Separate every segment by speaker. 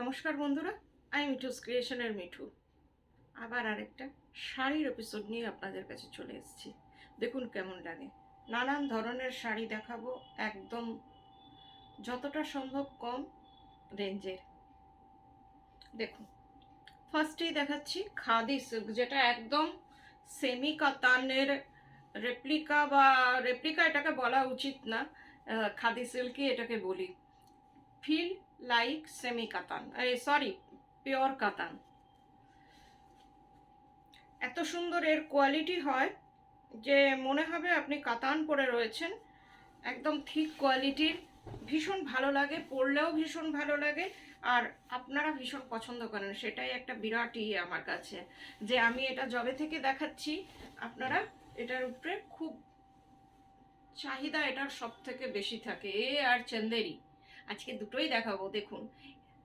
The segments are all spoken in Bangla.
Speaker 1: নমস্কার বন্ধুরা, আমি মিঠুস ক্রিয়েশনের মিঠু। আবার আরেকটা শাড়ির এপিসোড নিয়ে আপনাদের কাছে চলে এসেছি। দেখুন কেমন লাগে। নানান ধরনের শাড়ি দেখাবো, একদম যতটা সম্ভব কম রেঞ্জের। দেখুন, ফার্স্টেই দেখাচ্ছি খাদি সিল্ক, যেটা একদম সেমি কাতানের রেপ্লিকা, বা রেপ্লিকা এটাকে বলা উচিত না, খাদি সিল্কই এটাকে বলি। ফিল লাইক সেমি কাতান, সরি, পিওর কাতান। এত সুন্দর এর কোয়ালিটি হয় যে মনে হবে আপনি কাতান পরে রয়েছেন। একদম থিক কোয়ালিটির, ভীষণ ভালো লাগে, পরলেও ভীষণ ভালো লাগে। আর আপনারা ভীষণ পছন্দ করেন, সেটাই একটা বিরাট আমার কাছে, যে আমি এটা যবে থেকে দেখাচ্ছি আপনারা এটার উপরে খুব চাহিদা এটার সব থেকে বেশি থাকে। আর চন্দেরি আজকে দুটোই দেখাবো। দেখুন,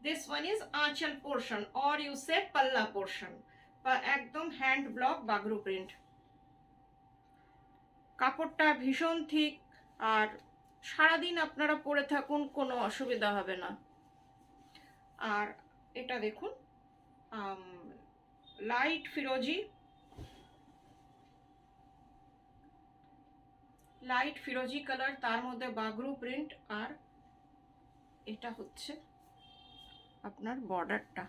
Speaker 1: দিস ওয়ান ইজ আঁচল পোর্শন অর ইউ সে পাল্লা পোর্শন, বা একদম হ্যান্ড ব্লক বাগরু প্রিন্ট। কাপড়টা ভীষণ ঠিক, আর সারাদিন আপনারা পরে থাকুন, কোনো অসুবিধা হবে না। আর এটা দেখুন, লাইট ফিরোজি, লাইট ফিরোজি কালার, তার মধ্যে বাগরু প্রিন্ট। আর এটা হচ্ছে আপনার বর্ডারটা,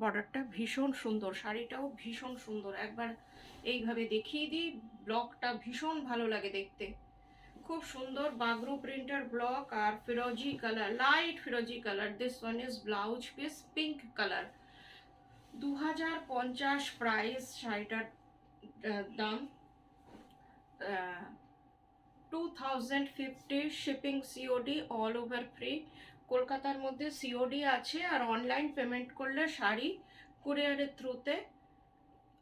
Speaker 1: বর্ডারটা ভীষণ সুন্দর, শাড়িটাও ভীষণ সুন্দর। একবার এইভাবে দেখিয়ে দিই, ব্লকটা ভীষণ ভালো লাগে দেখতে, খুব সুন্দর বাগরু প্রিন্টার ব্লক। আর ফিরোজি কালার, লাইট ফিরোজি colour. This one is blouse piece, pink colour. 2050 price শাড়িটার দাম, 2050 shipping, COD all over free. কলকাতার মধ্যে সিওডি আছে, আর অনলাইন পেমেন্ট করলে শাড়ি কুরিয়ারের থ্রুতে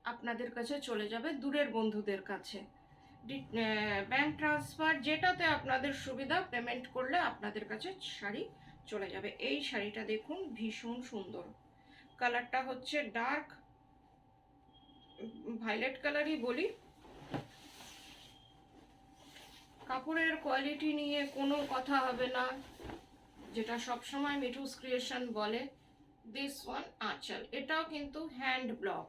Speaker 1: আপনাদের কাছে চলে যাবে, দূরের বন্ধুদের কাছে। ব্যাংক ট্রান্সফার, যেটাতে আপনাদের সুবিধা, পেমেন্ট করলে আপনাদের কাছে শাড়ি চলে যাবে। এই শাড়িটা দেখুন, ভীষণ সুন্দর। কালারটা হচ্ছে ডার্ক ভায়োলেট কালারই বলি। কাপড়ের কোয়ালিটি নিয়ে কোনো কথা হবে না, যেটা সবসময় মিঠুস ক্রিয়েশন বলে। দিস ওয়ান আঁচল, এটাও কিন্তু হ্যান্ড ব্লক।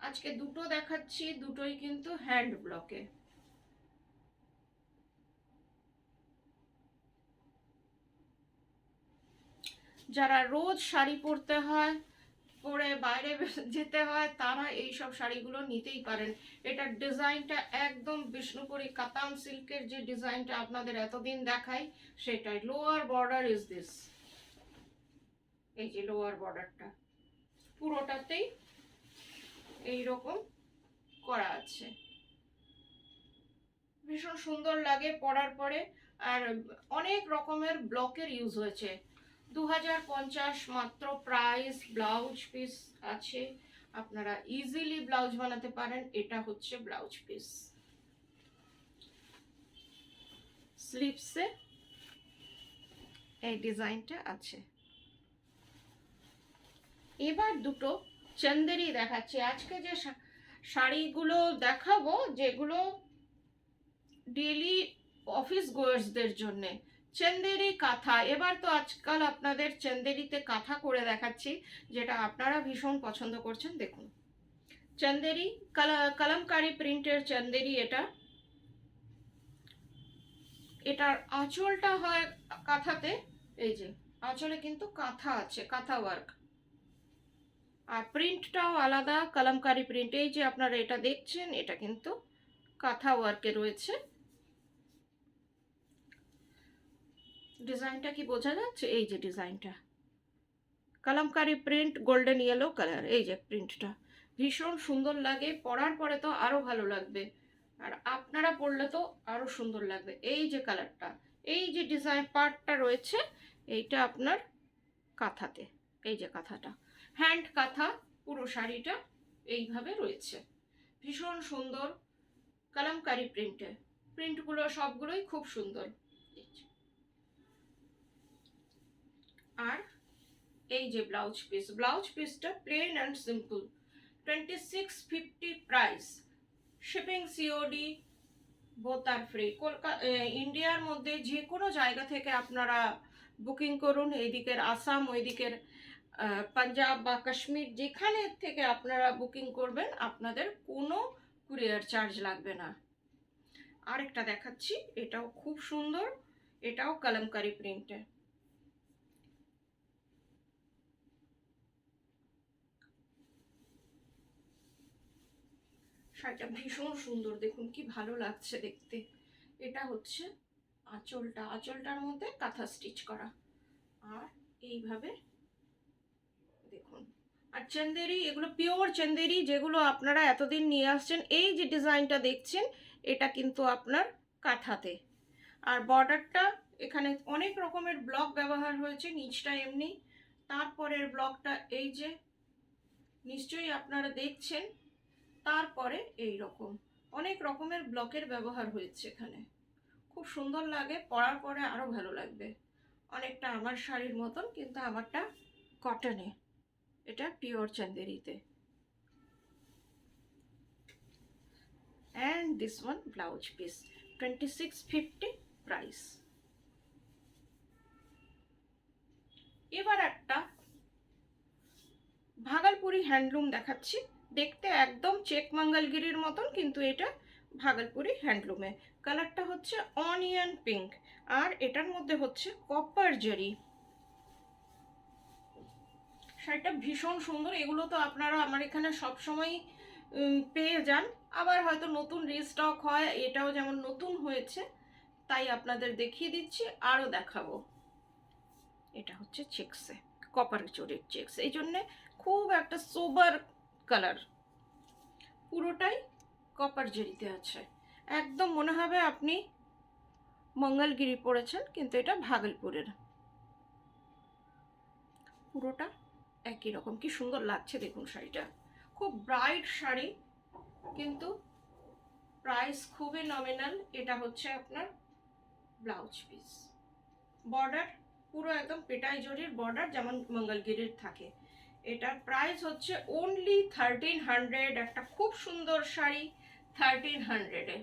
Speaker 1: আজকে দুটো দেখাচ্ছি, দুটোই কিন্তু হ্যান্ড ব্লকে। যারা রোজ শাড়ি পরতে হয়, পরে বাইরে যেতে হয়, তারা এই সব শাড়িগুলো নিতেই পারেন। এটার ডিজাইনটা একদম বিষ্ণুপুরি কাতান সিল্কের যে ডিজাইনটা আপনাদের এতদিন দেখাই, সেটাই। লোয়ার বর্ডার ইজ দিস, এই যে লোয়ার বর্ডারটা পুরোটাতেই এই রকম করা আছে। ভীষণ সুন্দর লাগে পরার পরে। আর অনেক রকমের ব্লকের ইউজ হয়েছে। 2050 মাত্র প্রাইস। ব্লাউজ পিস আছে, আপনারা ইজিলি ব্লাউজ বানাতে পারেন। এটা হচ্ছে ব্লাউজ পিস, স্লিভসে এই ডিজাইনটা আছে। এবার দুটো চন্দেরি দেখাচ্ছি। আজকে যে শাড়িগুলো দেখাবো, যেগুলো ডেলি অফিস গোয়ার্সদের জন্যে, চন্দেরি কাঁথা। এবার তো আজকাল আপনাদের চন্দেরিতে কাঁথা করে দেখাচ্ছি, যেটা আপনারা ভীষণ পছন্দ করছেন। দেখুন, চন্দেরি কলমকারি প্রিন্টের চন্দেরি। এটার আঁচলটা হয় কাঁথাতে, এই যে আঁচলে কিন্তু কাঁথা আছে, কাঁথা ওয়ার্ক। আর প্রিন্টটাও আলাদা, কলমকারি প্রিন্ট। এই যে আপনারা এটা দেখছেন, এটা কিন্তু কাঁথা ওয়ার্কে রয়েছে। ডিজাইনটা কি বোঝা যাচ্ছে? এই যে ডিজাইনটা, kalamkari print, golden yellow colour. এই যে প্রিন্টটা ভীষণ সুন্দর লাগে, পরার পরে তো আরো ভালো লাগবে, আর আপনারা পরলে তো আরো সুন্দর লাগবে। এই যে কালারটা, এই যে ডিজাইন পার্টটা রয়েছে, এইটা আপনার কাঁথাতে, এই যে কাঁথাটা হ্যান্ড কাঁথা, পুরো শাড়িটা এইভাবে রয়েছে। ভীষণ সুন্দর কলমকারি প্রিন্টে, প্রিন্টগুলো সবগুলোই খুব সুন্দর। আর এই যে ব্লাউজ পিস, ব্লাউজ পিসটা plain and simple. 2650 price, shipping COD both আর ফ্রি। ইন্ডিয়ার মধ্যে যে কোনো জায়গা থেকে আপনারা বুকিং করুন। এইদিকের আসাম, ওইদিকের পাঞ্জাব বা কাশ্মীর যেখানে থেকে আপনারা বুকিং করবেন আপনাদের কোনো কুরিয়ার চার্জ লাগবে না। আরেকটা দেখাচ্ছি, এটাও খুব সুন্দর, এটাও কলমকারি প্রিন্টে। শাড়িটা ভীষণ সুন্দর, দেখুন কি ভালো লাগছে দেখতে। এটা হচ্ছে আঁচলটার মধ্যে কাঁথা স্টিচ করা, আর এইভাবে দেখুন। আর চন্দেরি, এগুলো পিওর চন্দেরি, যেগুলো আপনারা এতদিন নিয়ে আসছেন। এই যে ডিজাইনটা দেখছেন এটা কিন্তু আপনার কাঁথাতে। আর বর্ডারটা এখানে অনেক রকমের ব্লক ব্যবহার হয়েছে, নিচটা এমনি, তারপরের ব্লকটা এই যে নিশ্চয়ই আপনারা দেখছেন, তারপরে এই রকম অনেক রকমের ব্লকের ব্যবহার হয়েছে এখানে। খুব সুন্দর লাগে, পরার পরে আরো ভালো লাগবে। অনেকটা আমার শাড়ির মতন, কিন্তু আমারটা কটনে, এটা pure চন্দেরিতে। and this one blouse piece 2650 price। এবার একটা ভাগলপুরি হ্যান্ডলুম দেখাচ্ছি, দেখতে একদম চেক মঙ্গলগিরির মতন, কিন্তু এটা ভাগলপুরি হ্যান্ডলুমে। কালারটা হচ্ছে অনিয়ন পিঙ্ক, আর এটার মধ্যে হচ্ছে কপার জরি। শাড়িটা ভীষণ সুন্দর। এগুলো তো আপনারা আমার এখানে সবসময় পেয়ে যান, আবার হয়তো নতুন রিস্টক হয়, এটাও যেমন নতুন হয়েছে তাই আপনাদের দেখিয়ে দিচ্ছি, আরও দেখাবো। এটা হচ্ছে চেক্সে, কপার জরির চেক্স, এই জন্যে খুব একটা সোবার কালার, পুরোটাই কপার জরিতে আছে। একদম মনে হবে আপনি মঙ্গলগিরি পরেছেন, কিন্তু এটা ভাগলপুরের। পুরোটা একই রকম, কি সুন্দর লাগছে দেখুন শাড়িটা। খুব ব্রাইট শাড়ি, কিন্তু প্রাইস খুবই নমিনাল। এটা হচ্ছে আপনার ব্লাউজ পিস, বর্ডার পুরো একদম পেটাই জরির বর্ডার, যেমন মঙ্গলগিরির থাকে। এটার প্রাইস হচ্ছে অনলি 1300। একটা খুব সুন্দর শাড়ি 1300-এ।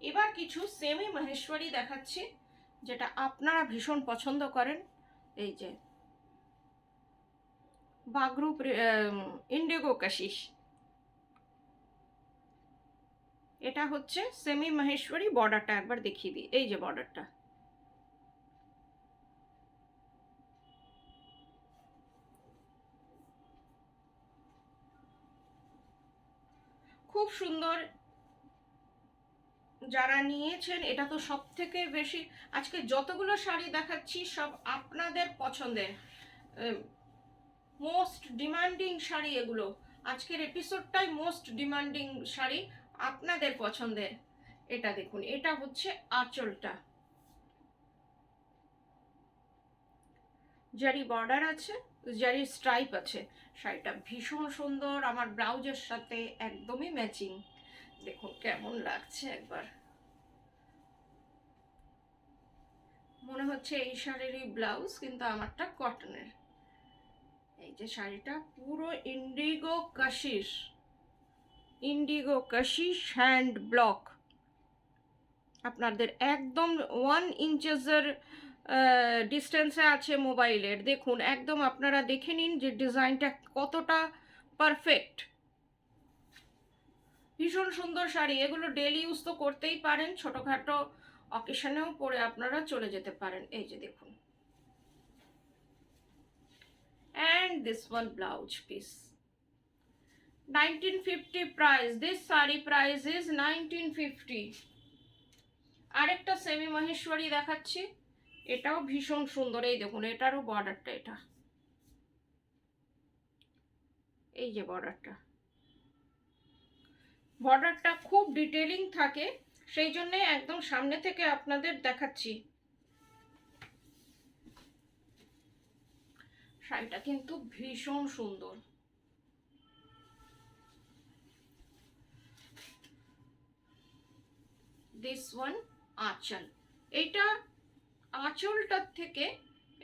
Speaker 1: এবার কিছু সেমি মহেশ্বরী দেখাচ্ছি, যেটা আপনারা ভীষণ পছন্দ করেন। এই যে বাগরু ইন্ডিগো কাশিস, এটা হচ্ছে সেমি মহেশ্বরী। বর্ডারটা একবার দেখিয়ে দিই, এই যে বর্ডারটা, খুব সুন্দর। যারা নিয়েছেন, এটা তো সব থেকে বেশি, আজকে যতগুলো শাড়ি দেখাচ্ছি সব আপনাদের পছন্দের, মোস্ট ডিমান্ডিং শাড়ি এগুলো। আজকের এপিসোডটাই মোস্ট ডিমান্ডিং শাড়ি, আপনাদের পছন্দের। এটা দেখুন, এটা হচ্ছে আঁচলটা, জারি বর্ডার আছে, জারি স্ট্রাইপ আছে। শাড়িটা ভীষণ সুন্দর, আমার ব্লাউজের সাথে একদমই ম্যাচিং। দেখুন কেমন লাগছে একবার, মনে হচ্ছে এই শাড়িরই ব্লাউজ, কিন্তু আমারটা কটনের। এই যে শাড়িটা পুরো ইন্ডিগো কাশিস হ্যান্ড ব্লক। আপনাদের একদম 1 ইঞ্চেসের ডিস্টেন্সে আছে মোবাইলের। দেখুন একদম আপনারা দেখে নিন যে ডিজাইনটা কতটা পারফেক্ট। ভীষণ সুন্দর শাড়ি, এগুলো ডেলি ইউজ তো করতেই পারেন, ছোটোখাটো অকেশনেও পরে আপনারা চলে যেতে পারেন। এই যে দেখুন, and this one blouse piece 1950 price। this saree price is 1950। আরেকটা সেমি মহেশ্বরী দেখাচ্ছি, এটাও ভীষণ সুন্দর। এই দেখুন, এটারও বর্ডারটা, এটা এই যে বর্ডারটা খুব ডিটেলিং থাকে, সেই জন্য একদম সামনে থেকে আপনাদের দেখাচ্ছি। শাড়িটা কিন্তু ভীষণ সুন্দর। দিস ওয়ান আঁচল, এইটা আঁচলটার থেকে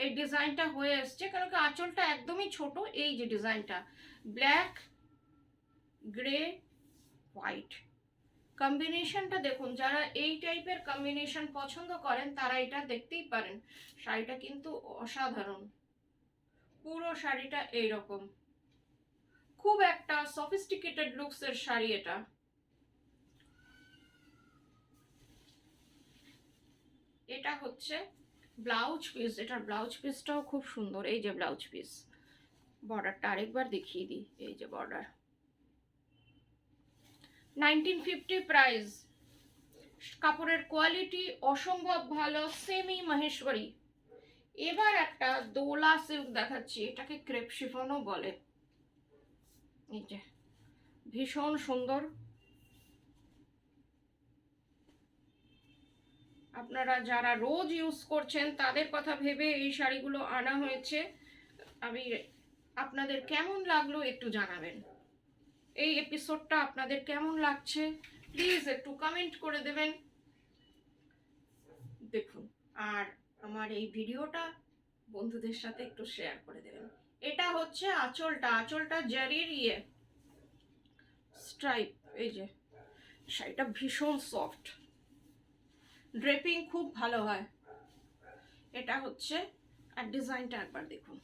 Speaker 1: এই ডিজাইনটা হয়ে এসছে, কারণ কি আঁচলটা একদমই ছোট। এই যে ডিজাইনটা ব্ল্যাক, গ্রে, হোয়াইট, কম্বিনেশনটা দেখুন, যারা এই টাইপের কম্বিনেশন পছন্দ করেন তারা এটা দেখতেই পারেন। শাড়িটা কিন্তু অসাধারণ, পুরো শাড়িটা এইরকম, খুব একটা সফিস্টিকেটেড লুকসের শাড়ি এটা। এটা হচ্ছে ব্লাউজ পিস, এটার ব্লাউজ পিসটাও খুব সুন্দর। এই যে ব্লাউজ পিস, বর্ডারটা আরেকবার দেখিয়ে দিই, এই যে বর্ডার। 1950 প্রাইস। কাপড়ের কোয়ালিটি অসম্ভব ভালো, সেমি মহেশ্বরী। এবার একটা দোলা সিল্ক দেখাচ্ছি, এটাকে ক্রেপ শিফনও বলে। এই যে ভীষণ সুন্দর। আপনারা যারা রোজ ইউজ করছেন তাদের কথা ভেবে এই শাড়িগুলো আনা হয়েছে। আমি আপনাদের কেমন লাগলো একটু জানাবেন। এই এপিসোডটা আপনাদের কেমন লাগছে প্লিজ একটু কমেন্ট করে দেবেন। দেখুন, আর আমার এই ভিডিওটা বন্ধুদের সাথে একটু শেয়ার করে দেবেন। এটা হচ্ছে আঁচলটা, আঁচলটা জারির স্ট্রাইপ। এই যে শাড়িটা ভীষণ সফট, ড্রেপিং খুব ভালো হয়। এটা হচ্ছে, আর ডিজাইনটা একবার দেখুন।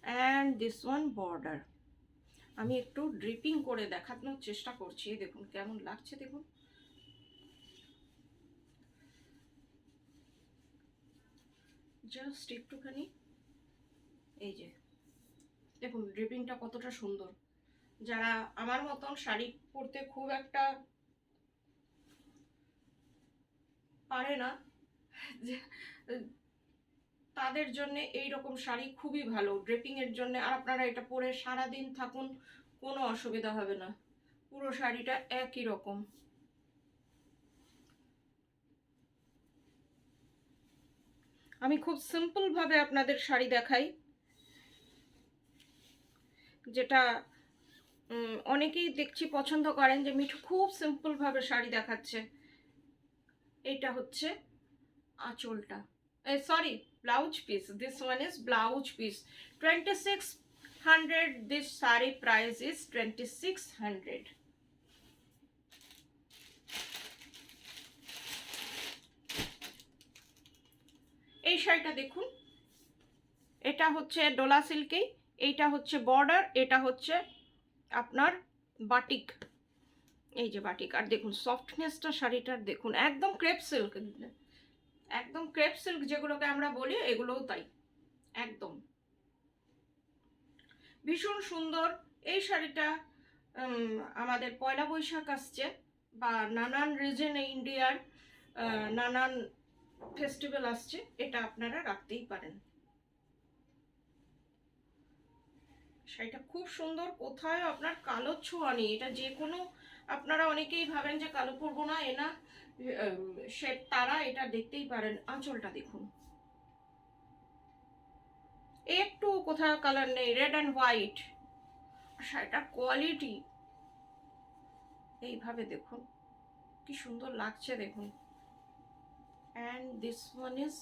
Speaker 1: And this one border. আমি একটু ড্রিপিং করে দেখানোর চেষ্টা করছি, দেখুন কেমন লাগছে। দেখুন জাস্ট একটুখানি, এই যে দেখুন ড্রিপিংটা কতটা সুন্দর। যারা আমার মতন শাড়ি পরতে খুব একটা পারে না, তাদের জন্য এই রকম শাড়ি খুবই ভালো ড্রেপিং এর জন্য। আর আপনারা এটা পরে সারা দিন থাকুন, কোনো অসুবিধা হবে না। পুরো শাড়িটা একই রকম। আমি খুব সিম্পল ভাবে আপনাদের শাড়ি দেখাই, যেটা অনেকেই দেখছি পছন্দ করেন যে মিঠু খুব সিম্পল ভাবে শাড়ি দেখাচ্ছে। এটা হচ্ছে আঁচলটা, sorry blouse piece, this one is blouse piece. 2600, this saree price is 2600। এই শাড়িটা দেখুন, এটা হচ্ছে ডোলা সিল্কেই, এইটা হচ্ছে বর্ডার, এটা হচ্ছে আপনার বাটিক। এই যে বাটিক, আর দেখুন সফটনেসটা শাড়িটার দেখুন, একদম ক্রেপ সিল্ক, একদম ক্রেপ সিল্ক যেগুলোকে আমরা বলি এগুলোও তাই, একদম ভীষণ সুন্দর। এই শাড়িটা আমাদের পয়লা বৈশাখ আসছে, বা নানান রিজনে ইন্ডিয়ার নানান ফেস্টিভ্যাল আসছে, এটা আপনারা রাখতেই পারেন। শাড়িটা খুব সুন্দর, কোথায় আপনার কালো ছোঁয়া নেই। এটা যে কোনো, আপনারা অনেকেই ভাবেন যে কালো পরবো না, এনা সে তারা এটা দেখতেই পারেন। আঁচলটা দেখুন, একটু কোথাও কালার নেই, রেড অ্যান্ড হোয়াইট। শাড়িটার কোয়ালিটি এইভাবে দেখুন কি সুন্দর লাগছে দেখুন। And this one is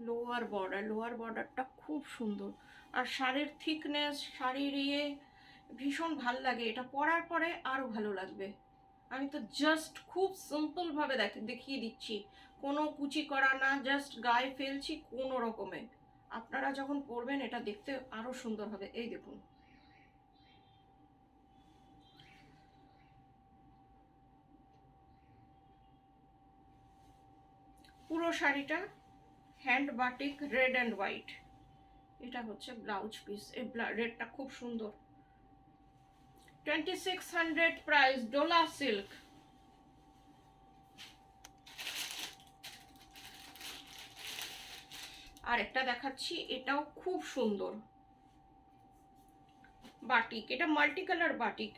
Speaker 1: lower border, lower বর্ডারটা খুব সুন্দর। আর শাড়ির থিকনেস, শাড়ির ভীষণ ভাল লাগে, এটা পরার পরে আরও ভালো লাগবে। আমি তো জাস্ট খুব সিম্পলভাবে দেখিয়ে দিচ্ছি, কোনো কুচি করা না, জাস্ট গায়ে ফেলছি কোনো রকমে। আপনারা যখন পরবেন এটা দেখতে আরও সুন্দর হবে। এই দেখুন, পুরো শাড়িটা hand batik, red and white. এটা হচ্ছে ব্লাউজ পিস, এই রেডটা খুব সুন্দর। 2600 প্রাইস, ডোলা সিল্ক। আর একটা দেখাচ্ছি, এটাও খুব সুন্দর বাটিক, এটা মাল্টি কালার বাটিক।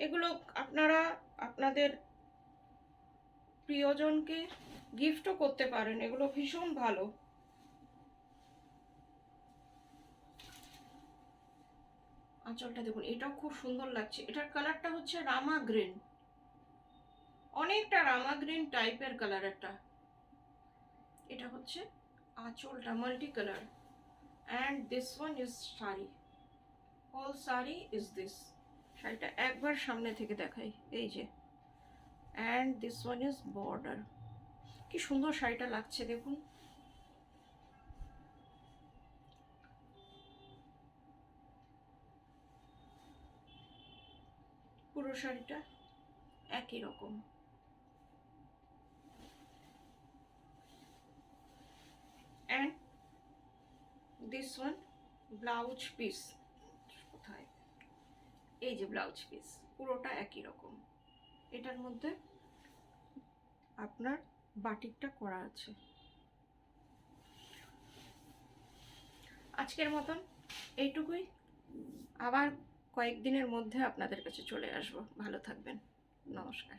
Speaker 1: এগুলো আপনারা আপনাদের প্রিয়জনকে গিফটও করতে পারেন, এগুলো ভীষণ ভালো। আঁচলটা দেখুন, এটাও খুব সুন্দর লাগছে। এটার কালারটা হচ্ছে রামা গ্রিন, অনেকটা রামা গ্রিন টাইপের কালার একটা। এটা হচ্ছে আঁচলটা multi colour, and this one is sari, all sari is this. শাড়িটা একবার সামনে থেকে দেখাই, এই যে, and this one is border. কি সুন্দর শাড়িটা লাগছে দেখুন। পুরো শাড়িটা একই রকম, and this one blouse piece, কোথায়, এই যে ব্লাউজ পিস, পুরোটা একই রকম। এটার মধ্যে আপনার বাটিকটা করা আছে। আজকের মতন এইটুকুই, আবার কয়েকদিনের মধ্যে আপনাদের কাছে চলে আসবো। ভালো থাকবেন, নমস্কার।